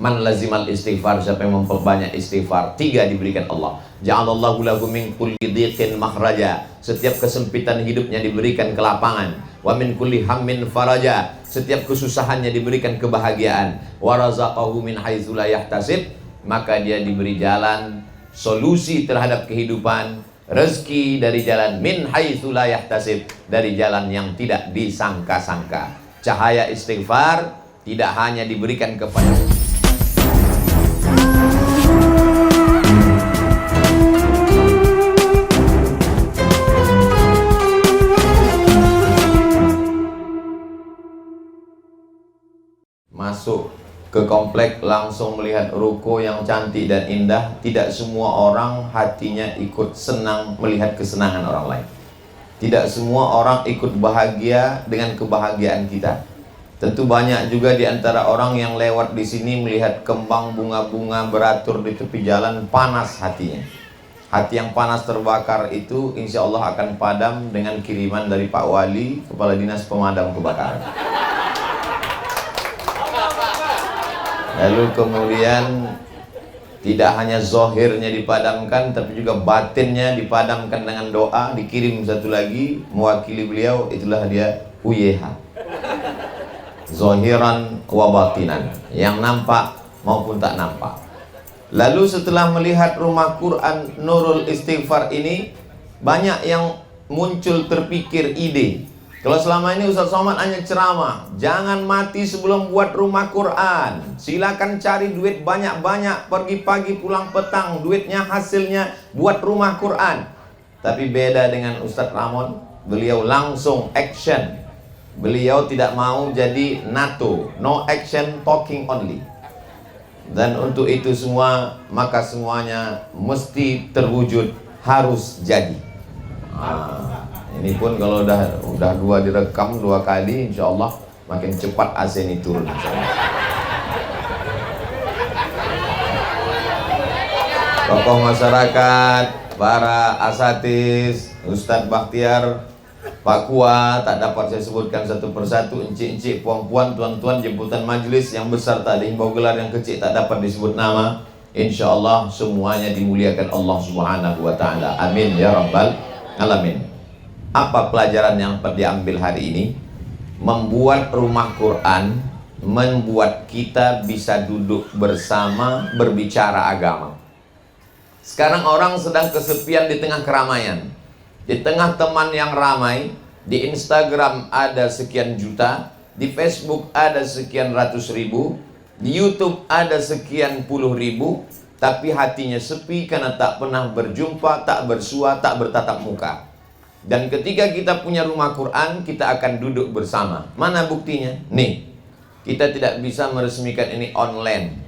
Man lazimal istighfar, siapa yang memperbanyak istighfar, 3 diberikan Allah. Ja'alallahu lahu min kulli dhiqin makhraja, setiap kesempitan hidupnya diberikan kelapangan. Wa min kulli hammin faraja, setiap kesusahannya diberikan kebahagiaan. Wa razaqahu min haitsu la yahtasib, maka dia diberi jalan solusi terhadap kehidupan, rezeki dari jalan min haitsu la yahtasib, dari jalan yang tidak disangka-sangka. Cahaya istighfar tidak hanya diberikan kepada masuk ke komplek langsung melihat ruko yang cantik dan indah. Tidak semua orang hatinya ikut senang melihat kesenangan orang lain. Tidak semua orang ikut bahagia dengan kebahagiaan kita. Tentu banyak juga di antara orang yang lewat di sini melihat kembang bunga-bunga beratur di tepi jalan, panas hatinya. Hati yang panas terbakar itu insya Allah akan padam dengan kiriman dari Pak Wali, Kepala Dinas Pemadam Kebakaran. Lalu kemudian tidak hanya zohirnya dipadamkan, tapi juga batinnya dipadamkan dengan doa. Dikirim satu lagi mewakili beliau, itulah dia UYH, zohiran wa batinan, yang nampak maupun tak nampak. Lalu setelah melihat rumah Quran Nurul Istighfar ini, banyak yang muncul terpikir ide. Kalau selama ini Ustaz Somad hanya ceramah, jangan mati sebelum buat rumah Quran. Silakan cari duit banyak-banyak, pergi pagi pulang petang, duitnya hasilnya buat rumah Quran. Tapi beda dengan Ustaz Ramon, beliau langsung action. Beliau tidak mau jadi NATO, no action, talking only. Dan untuk itu semua, maka semuanya mesti terwujud, harus jadi. Ini pun kalau udah 2 direkam 2 kali, insya Allah makin cepat AC ini turun. Tokoh masyarakat, para asatiz, Ustadz Bakhtiar, Pak Kua, tak dapat saya sebutkan satu persatu, encik-encik, puan-puan, tuan-tuan, jemputan majelis yang besar tak dihimbau gelar, yang kecil tak dapat disebut nama. Insya Allah semuanya dimuliakan Allah Subhanahu wa Ta'ala. Amin ya Rabbal Alamin. Apa pelajaran yang diambil hari ini? Membuat rumah Quran membuat kita bisa duduk bersama berbicara agama. Sekarang orang sedang kesepian di tengah keramaian, di tengah teman yang ramai. Di Instagram ada sekian juta, di Facebook ada sekian ratus ribu, di YouTube ada sekian puluh ribu, tapi hatinya sepi karena tak pernah berjumpa, tak bersua, tak bertatap muka. Dan ketika kita punya rumah Quran, kita akan duduk bersama. Mana buktinya? Nih, kita tidak bisa meresmikan ini online.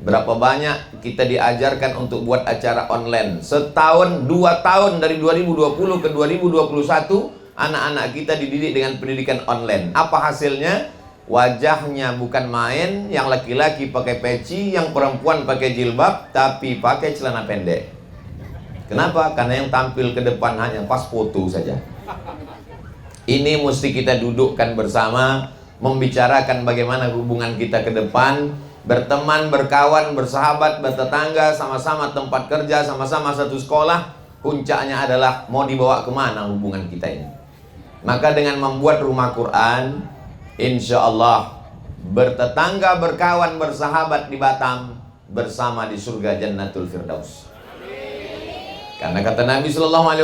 Berapa banyak kita diajarkan untuk buat acara online. Setahun, 2 tahun, dari 2020 ke 2021, anak-anak kita dididik dengan pendidikan online. Apa hasilnya? Wajahnya bukan main, yang laki-laki pakai peci, yang perempuan pakai jilbab, tapi pakai celana pendek. Kenapa? Karena yang tampil ke depan hanya pas foto saja. Ini mesti kita dudukkan bersama, membicarakan bagaimana hubungan kita ke depan, berteman, berkawan, bersahabat, bertetangga, sama-sama tempat kerja, sama-sama satu sekolah. Puncaknya adalah mau dibawa kemana hubungan kita ini. Maka dengan membuat rumah Quran, insya Allah bertetangga, berkawan, bersahabat di Batam, bersama di surga Jannatul Firdaus. Karena kata Nabi SAW,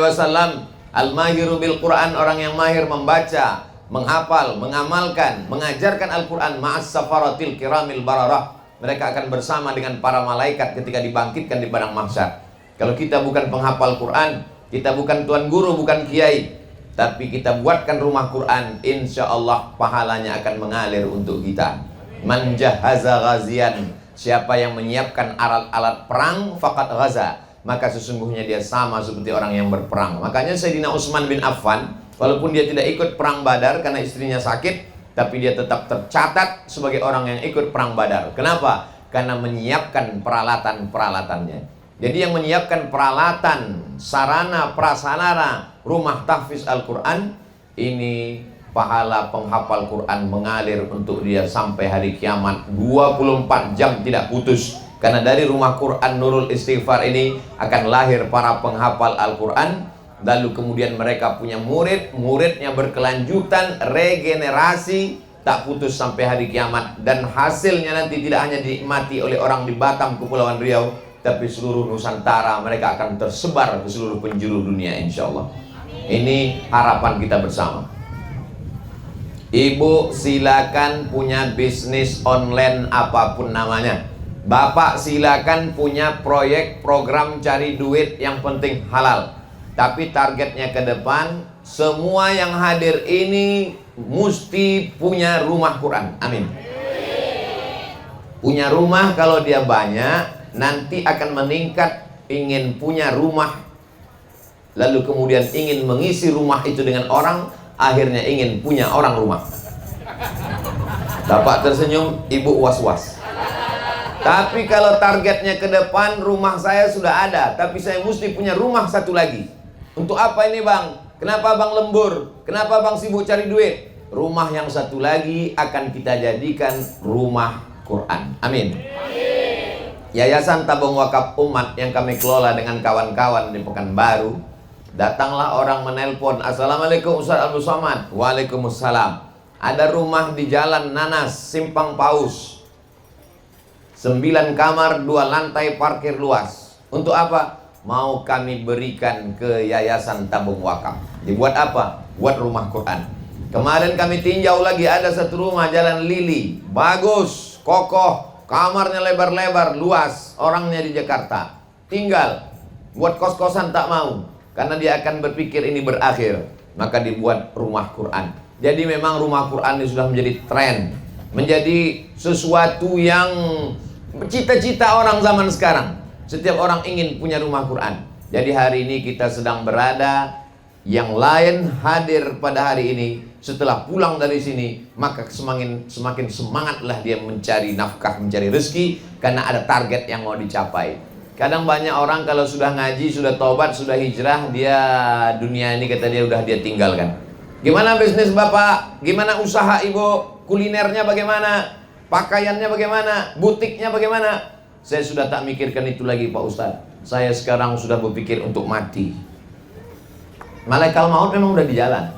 Al-mahiru bil Quran, orang yang mahir membaca, menghafal, mengamalkan, mengajarkan Al-Quran, ma'as safaratil kiramil bararah. Mereka akan bersama dengan para malaikat ketika dibangkitkan di padang mahsyar. Kalau kita bukan penghafal Quran, kita bukan tuan guru, bukan kiai, tapi kita buatkan rumah Quran, insya Allah pahalanya akan mengalir untuk kita. Man jahaza ghazian, siapa yang menyiapkan alat-alat perang, faqad ghaza, maka sesungguhnya dia sama seperti orang yang berperang. Makanya Sayyidina Utsman bin Affan, walaupun dia tidak ikut perang Badar karena istrinya sakit, tapi dia tetap tercatat sebagai orang yang ikut perang Badar. Kenapa? Karena menyiapkan peralatan-peralatannya. Jadi yang menyiapkan peralatan, sarana, prasarana rumah tahfiz Al-Quran ini pahala penghafal Quran mengalir untuk dia sampai hari kiamat 24 jam tidak putus. Karena dari rumah Quran Nurul Istighfar ini akan lahir para penghafal Al-Quran. Lalu kemudian mereka punya murid, muridnya berkelanjutan, regenerasi, tak putus sampai hari kiamat. Dan hasilnya nanti tidak hanya dinikmati oleh orang di Batam, Kepulauan Riau, tapi seluruh Nusantara. Mereka akan tersebar ke seluruh penjuru dunia, insya Allah. Ini harapan kita bersama. Ibu silakan punya bisnis online apapun namanya. Bapak silakan punya proyek program cari duit, yang penting halal. Tapi targetnya ke depan, semua yang hadir ini mesti punya rumah Quran. Amin. Punya rumah, kalau dia banyak nanti akan meningkat. Ingin punya rumah, lalu kemudian ingin mengisi rumah itu dengan orang, akhirnya ingin punya orang rumah. Bapak tersenyum, ibu was-was. Tapi kalau targetnya ke depan, rumah saya sudah ada, tapi saya mesti punya rumah satu lagi. Untuk apa ini bang? Kenapa bang lembur? Kenapa bang sibuk cari duit? Rumah yang satu lagi akan kita jadikan rumah Quran. Amin. Yayasan Tabung Wakaf Umat yang kami kelola dengan kawan-kawan di Pekanbaru. Datanglah orang menelpon, "Assalamualaikum Ustaz Abdul Somad." Waalaikumsalam. Ada rumah di Jalan Nanas, Simpang Paus, 9 kamar, 2 lantai, parkir luas. Untuk apa? Mau kami berikan ke Yayasan Tabung Wakaf. Dibuat apa? Buat rumah Quran. Kemarin kami tinjau lagi, ada satu rumah Jalan Lili, bagus, kokoh, kamarnya lebar-lebar, luas, orangnya di Jakarta. Tinggal, buat kos-kosan tak mau, karena dia akan berpikir ini berakhir. Maka dibuat rumah Quran. Jadi memang rumah Quran ini sudah menjadi tren, menjadi sesuatu yang cita-cita orang zaman sekarang. Setiap orang ingin punya rumah Quran. Jadi hari ini kita sedang berada, yang lain hadir pada hari ini. Setelah pulang dari sini, maka semakin semangatlah dia mencari nafkah, mencari rezeki, karena ada target yang mau dicapai. Kadang banyak orang kalau sudah ngaji, sudah taubat, sudah hijrah, dia dunia ini kata dia udah dia tinggalkan. Gimana bisnis bapak? Gimana usaha ibu? Kulinernya bagaimana? Pakaiannya bagaimana? Butiknya bagaimana? Saya sudah tak mikirkan itu lagi Pak Ustadz. Saya sekarang sudah berpikir untuk mati. Malaikat maut memang udah di jalan.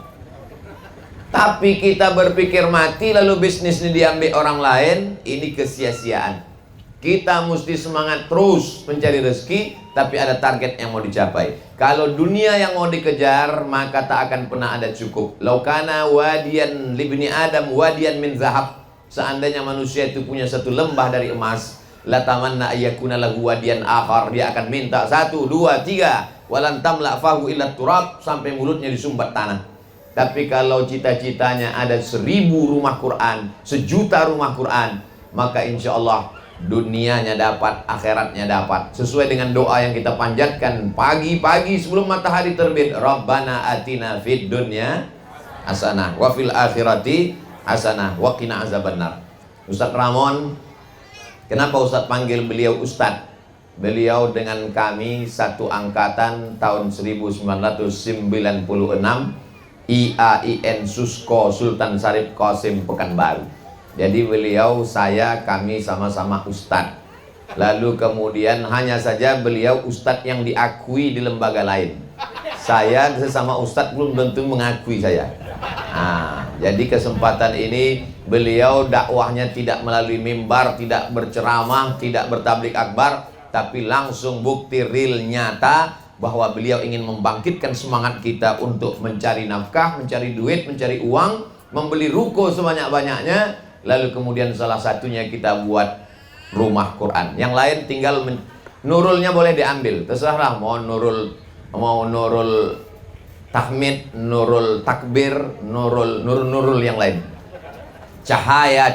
Tapi kita berpikir mati lalu bisnis ini diambil orang lain, ini kesia-siaan. Kita mesti semangat terus mencari rezeki, tapi ada target yang mau dicapai. Kalau dunia yang mau dikejar, maka tak akan pernah ada cukup. Laukana wadiyan libni Adam wadiyan min zahab. Seandainya manusia itu punya satu lembah dari emas, la tamanna ayyakuna lahu wadiyan akhar, dia akan minta 1, 2, 3, walan tamla fahu illa turab, sampai mulutnya disumbat tanah. Tapi kalau cita-citanya ada 1000 rumah Quran, 1.000.000 rumah Quran, maka insya Allah dunianya dapat, akhiratnya dapat. Sesuai dengan doa yang kita panjatkan pagi-pagi sebelum matahari terbit, Rabbana atina fid dunya hasanah wa fil akhirati hasanah wa qina azabannar. Ustaz Ramon, kenapa Ustaz panggil beliau Ustaz? Beliau dengan kami satu angkatan tahun 1996, IAIN Susko Sultan Syarif Qasim Pekanbaru. Jadi beliau, saya, kami sama-sama Ustaz. Lalu kemudian hanya saja beliau Ustaz yang diakui di lembaga lain. Saya sesama Ustaz belum tentu mengakui saya. Nah, jadi kesempatan ini beliau dakwahnya tidak melalui mimbar, tidak berceramah, tidak bertablik akbar, tapi langsung bukti real nyata bahwa beliau ingin membangkitkan semangat kita untuk mencari nafkah, mencari duit, mencari uang, membeli ruko sebanyak-banyaknya, lalu kemudian salah satunya kita buat rumah Quran. Yang lain tinggal nurulnya boleh diambil, terserahlah, mau nurul tahmid, nurul takbir, nurul yang lain. Cahaya.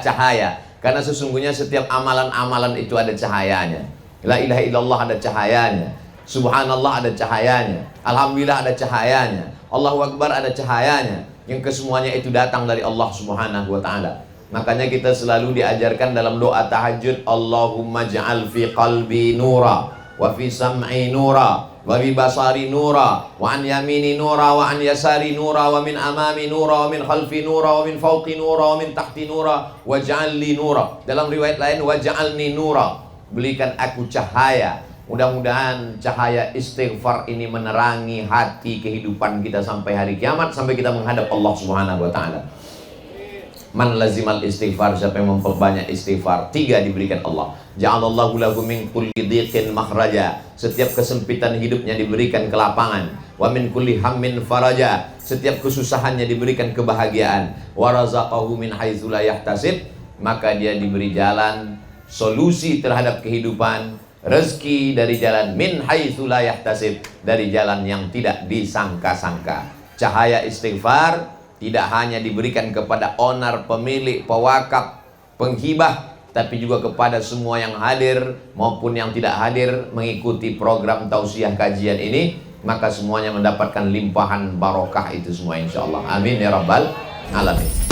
Karena sesungguhnya setiap amalan-amalan itu ada cahayanya. La ilaha illallah ada cahayanya. Subhanallah ada cahayanya. Alhamdulillah ada cahayanya. Allahu Akbar ada cahayanya. Yang kesemuanya itu datang dari Allah Subhanahu wa ta'ala. Makanya kita selalu diajarkan dalam doa tahajud, Allahumma ja'al fi qalbi nura wa fi sam'i nura wa bi basari nura, wa an yamini nura, wa an yasari nura, wa min amami nura, wa min khalfi nura, wa min fawqi nura, wa min tahti nura, waj'al li nura. Dalam riwayat lain, waj'alni nura, berikan aku cahaya. Mudah-mudahan cahaya istighfar ini menerangi hati kehidupan kita sampai hari kiamat, sampai kita menghadap Allah Subhanahu wa taala. Man lazimal istighfar, siapa yang memperbanyak istighfar, 3 diberikan Allah. Ja'alallahu lahu min kulli dhiqin makhraja, setiap kesempitan hidupnya diberikan kelapangan. Wa min kulli hammin faraja, setiap kesusahannya diberikan kebahagiaan. Wa razaqahu min haitsu la yahtasib, maka dia diberi jalan solusi terhadap kehidupan, rezeki dari jalan min haitsu la yahtasib, dari jalan yang tidak disangka-sangka. Cahaya istighfar tidak hanya diberikan kepada onar, pemilik, pewakaf, penghibah, tapi juga kepada semua yang hadir maupun yang tidak hadir mengikuti program tausiah kajian ini, maka semuanya mendapatkan limpahan barokah itu semua insyaallah. Amin ya rabbal alamin.